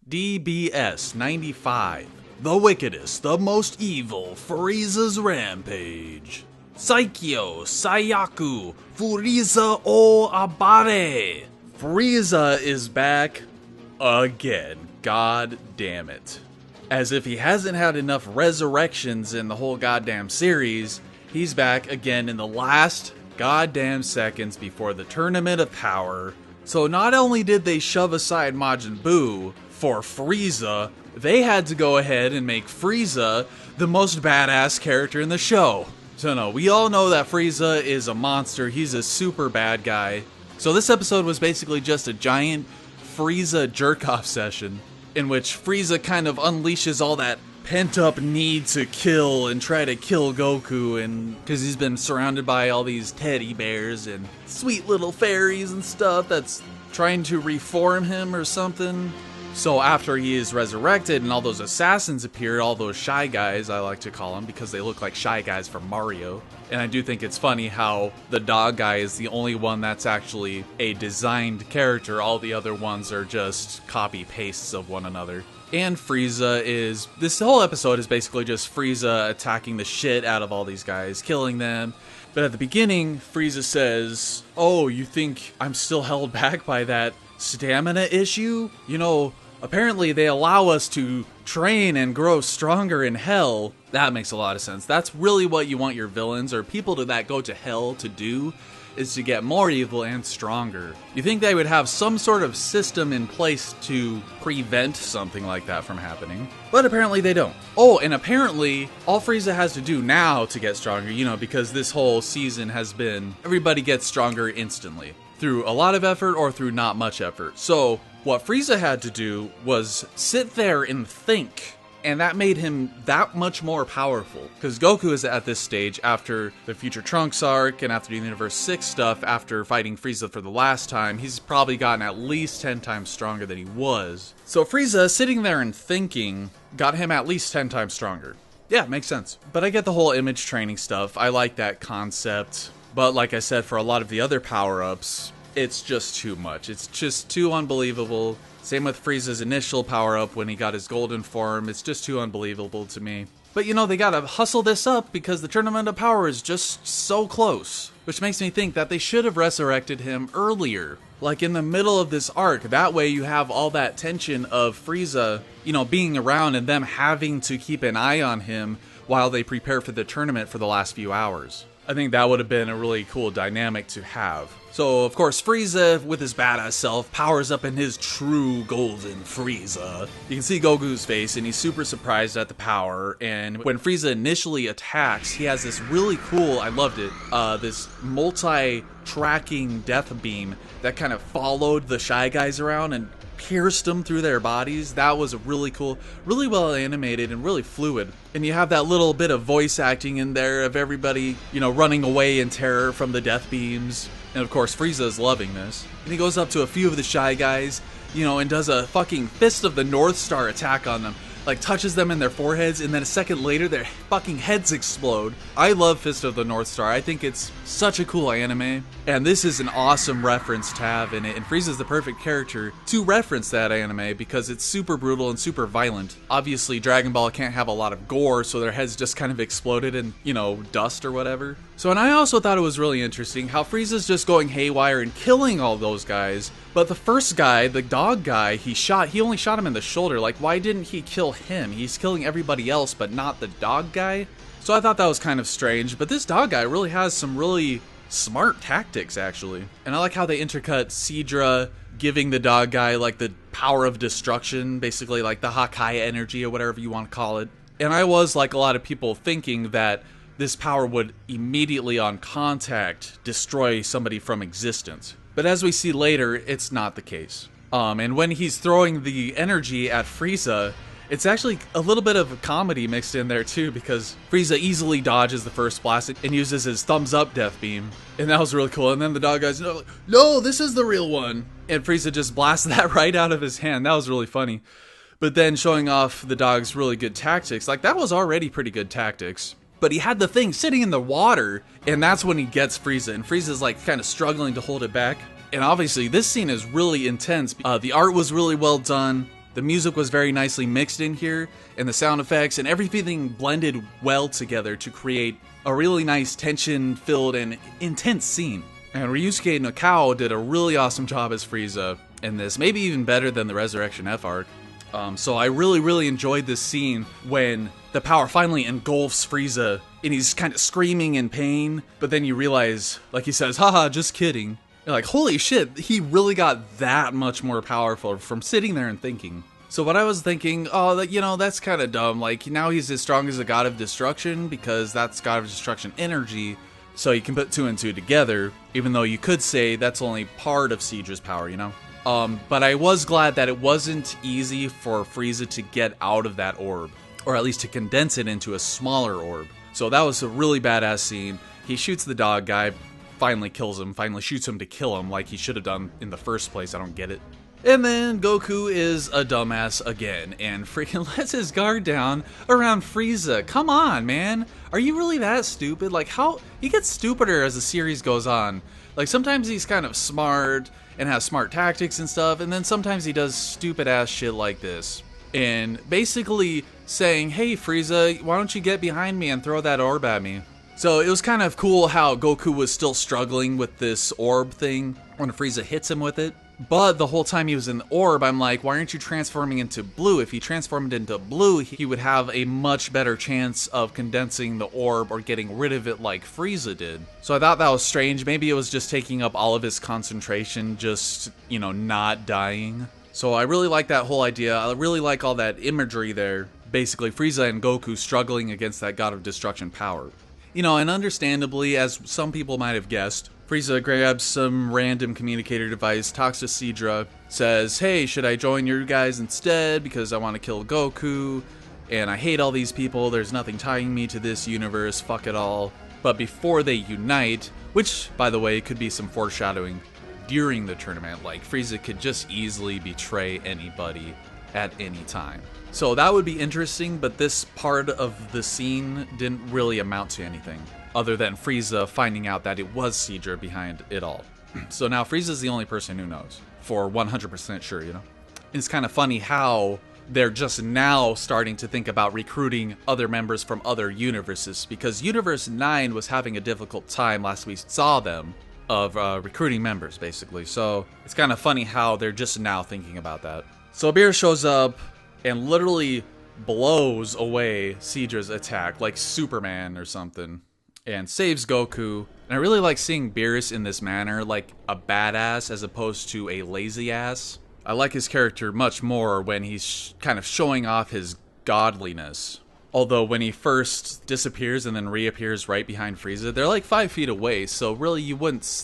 DBS 95. The wickedest, the most evil, Friezas Rampage. Saikyō, Sai'aku, Furīza ō-abare. Frieza is back again. God damn it. As if he hasn't had enough resurrections in the whole goddamn series, he's back again in the last goddamn seconds before the Tournament of Power. So not only did they shove aside Majin Buu for Frieza, they had to go ahead and make Frieza the most badass character in the show. So no, we all know that Frieza is a monster. He's a super bad guy. So this episode was basically just a giant Frieza jerk-off session in which Frieza kind of unleashes all that pent-up need to kill and try to kill Goku, and because he's been surrounded by all these teddy bears and sweet little fairies and stuff that's trying to reform him or something. So after he is resurrected and all those assassins appear, all those Shy Guys, I like to call them, because they look like Shy Guys from Mario. And I do think it's funny how the dog guy is the only one that's actually a designed character. All the other ones are just copy-pastes of one another. And Frieza is... this whole episode is basically just Frieza attacking the shit out of all these guys, killing them. But at the beginning, Frieza says, "Oh, you think I'm still held back by that stamina issue? You know, apparently they allow us to train and grow stronger in hell." That makes a lot of sense. That's really what you want your villains or people that go to hell to do, is to get more evil and stronger. You think they would have some sort of system in place to prevent something like that from happening, but apparently they don't. Oh, and apparently all Frieza has to do now to get stronger, you know, because this whole season has been everybody gets stronger instantly through a lot of effort or through not much effort. So what Frieza had to do was sit there and think, and that made him that much more powerful. Because Goku is at this stage after the Future Trunks arc and after the Universe 6 stuff, after fighting Frieza for the last time, he's probably gotten at least 10 times stronger than he was. So Frieza sitting there and thinking got him at least 10 times stronger. Yeah, makes sense. But I get the whole image training stuff. I like that concept. But like I said, for a lot of the other power-ups, it's just too much. It's just too unbelievable. Same with Frieza's initial power-up when he got his golden form. It's just too unbelievable to me. But you know, they gotta hustle this up because the Tournament of Power is just so close. Which makes me think that they should have resurrected him earlier. Like in the middle of this arc. That way you have all that tension of Frieza, you know, being around and them having to keep an eye on him while they prepare for the tournament for the last few hours. I think that would have been a really cool dynamic to have. So, of course, Frieza, with his badass self, powers up in his true golden Frieza. You can see Goku's face, and he's super surprised at the power. And when Frieza initially attacks, he has this really cool, I loved it, this multi-tracking death beam that kind of followed the Shy Guys around and pierced them through their bodies. That was really cool, really well animated and really fluid. And you have that little bit of voice acting in there of everybody, you know, running away in terror from the death beams. And of course, Frieza is loving this. And he goes up to a few of the Shy Guys, you know, and does a fucking Fist of the North Star attack on them. Like, touches them in their foreheads, and then a second later, their fucking heads explode. I love Fist of the North Star. I think it's such a cool anime, and this is an awesome reference to have in it, and Frieza's the perfect character to reference that anime because it's super brutal and super violent. Obviously, Dragon Ball can't have a lot of gore, so their heads just kind of exploded in, you know, dust or whatever. So, and I also thought it was really interesting how Frieza's just going haywire and killing all those guys, but the first guy, the dog guy, he only shot him in the shoulder. Like, why didn't he kill him? He's killing everybody else, but not the dog guy. So I thought that was kind of strange, but this dog guy really has some really smart tactics, actually. And I like how they intercut Sidra giving the dog guy, like, the power of destruction, basically, like the Hakai energy or whatever you want to call it. And I was, like a lot of people, thinking that this power would immediately on contact destroy somebody from existence. But as we see later, it's not the case. And when he's throwing the energy at Frieza, it's actually a little bit of a comedy mixed in there too, because Frieza easily dodges the first blast and uses his thumbs up death beam. And that was really cool. And then the dog guy's like, "No, this is the real one." And Frieza just blasts that right out of his hand. That was really funny. But then showing off the dog's really good tactics, like that was already pretty good tactics. But he had the thing sitting in the water, and that's when he gets Frieza, and Frieza's like kind of struggling to hold it back. And obviously this scene is really intense. The art was really well done. The music was very nicely mixed in here, and the sound effects and everything blended well together to create a really nice tension-filled and intense scene. And Ryusuke Nakao did a really awesome job as Frieza in this, maybe even better than the Resurrection F arc. So I really enjoyed this scene when the power finally engulfs Frieza, and he's kind of screaming in pain, but then you realize, like he says, haha, just kidding. You're like, holy shit, he really got that much more powerful from sitting there and thinking. So what I was thinking, that's kind of dumb. Like, now he's as strong as a god of destruction because that's god of destruction energy. So you can put 2 and 2 together, even though you could say that's only part of Sidra's power, you know? But I was glad that it wasn't easy for Frieza to get out of that orb, or at least to condense it into a smaller orb. So that was a really badass scene. He shoots the dog guy, finally kills him, finally shoots him to kill him like he should have done in the first place. I don't get it. And then Goku is a dumbass again and freaking lets his guard down around Frieza. Come on, man. Are you really that stupid? Like, how? He gets stupider as the series goes on. Like, sometimes he's kind of smart and has smart tactics and stuff, and then sometimes he does stupid ass shit like this. And basically saying, hey Frieza, why don't you get behind me and throw that orb at me? So it was kind of cool how Goku was still struggling with this orb thing when Frieza hits him with it. But the whole time he was in the orb, I'm like, why aren't you transforming into blue? If he transformed into blue, he would have a much better chance of condensing the orb or getting rid of it like Frieza did. So I thought that was strange. Maybe it was just taking up all of his concentration, just, not dying. So I really like that whole idea. I really like all that imagery there. Basically, Frieza and Goku struggling against that god of destruction power. And understandably, as some people might have guessed, Frieza grabs some random communicator device, talks to Sidra, says, hey, should I join you guys instead because I want to kill Goku, and I hate all these people, there's nothing tying me to this universe, fuck it all. But before they unite, which, by the way, could be some foreshadowing during the tournament, like Frieza could just easily betray anybody at any time. So that would be interesting, but this part of the scene didn't really amount to anything, other than Frieza finding out that it was Sidra behind it all. So now Frieza's the only person who knows, for 100% sure, It's kind of funny how they're just now starting to think about recruiting other members from other universes, because Universe 9 was having a difficult time last we saw them of recruiting members, basically. So it's kind of funny how they're just now thinking about that. So Beerus shows up and literally blows away Sidra's attack like Superman or something, and saves Goku. And I really like seeing Beerus in this manner, like a badass as opposed to a lazy ass. I like his character much more when he's kind of showing off his godliness. Although when he first disappears and then reappears right behind Frieza, they're like 5 feet away, so really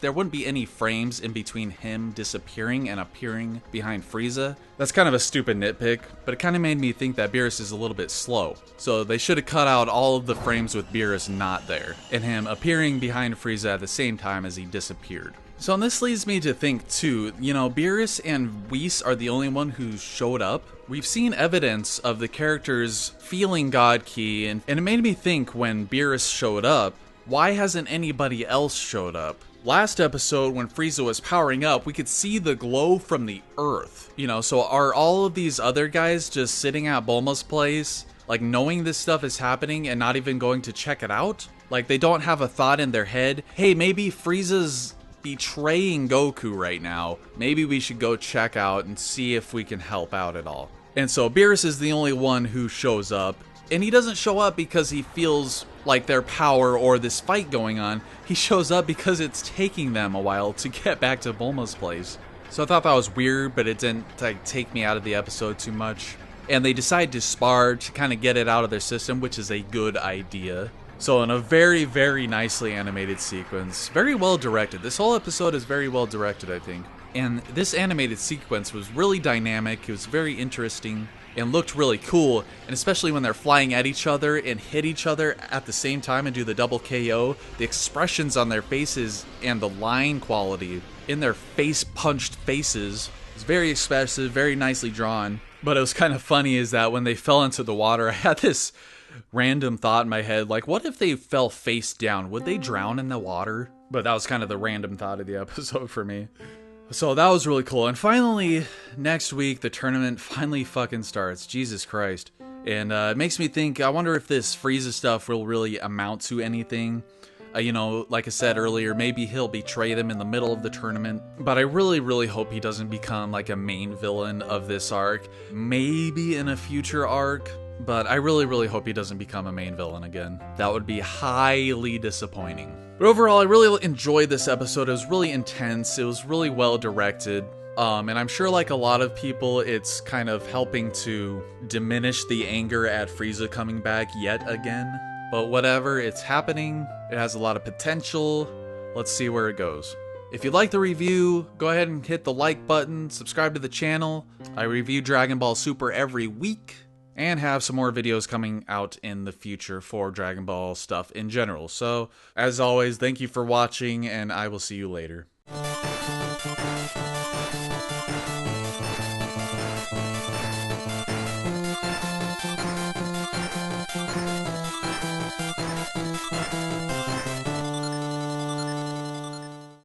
there wouldn't be any frames in between him disappearing and appearing behind Frieza. That's kind of a stupid nitpick, but it kind of made me think that Beerus is a little bit slow. So they should have cut out all of the frames with Beerus not there, and him appearing behind Frieza at the same time as he disappeared. So and this leads me to think too, Beerus and Whis are the only one who showed up. We've seen evidence of the characters feeling God Ki, and it made me think when Beerus showed up, why hasn't anybody else showed up? Last episode, when Frieza was powering up, we could see the glow from the earth. So are all of these other guys just sitting at Bulma's place, like knowing this stuff is happening and not even going to check it out? Like they don't have a thought in their head, hey, maybe Frieza's betraying Goku right now. Maybe we should go check out and see if we can help out at all. And so Beerus is the only one who shows up, and he doesn't show up because he feels like their power or this fight going on. He shows up because it's taking them a while to get back to Bulma's place. So I thought that was weird, but it didn't take me out of the episode too much. And they decide to spar to kind of get it out of their system, which is a good idea. So in a very, very nicely animated sequence, very well directed. This whole episode is very well directed, I think. And this animated sequence was really dynamic, it was very interesting, and looked really cool. And especially when they're flying at each other and hit each other at the same time and do the double KO, the expressions on their faces and the line quality in their face-punched faces was very expressive, very nicely drawn. But it was kind of funny is that when they fell into the water, I had this random thought in my head, like, what if they fell face down? Would they drown in the water? But that was kind of the random thought of the episode for me. So that was really cool. And finally, next week, the tournament finally fucking starts. Jesus Christ. And it makes me think, I wonder if this Frieza stuff will really amount to anything. You know, like I said earlier, maybe he'll betray them in the middle of the tournament. But I really, really hope he doesn't become like a main villain of this arc. Maybe in a future arc. But I really, really hope he doesn't become a main villain again. That would be highly disappointing. But overall, I really enjoyed this episode. It was really intense. It was really well directed. And I'm sure like a lot of people, it's kind of helping to diminish the anger at Frieza coming back yet again. But whatever, it's happening. It has a lot of potential. Let's see where it goes. If you like the review, go ahead and hit the like button, subscribe to the channel. I review Dragon Ball Super every week, and have some more videos coming out in the future for Dragon Ball stuff in general. So, as always, thank you for watching, and I will see you later.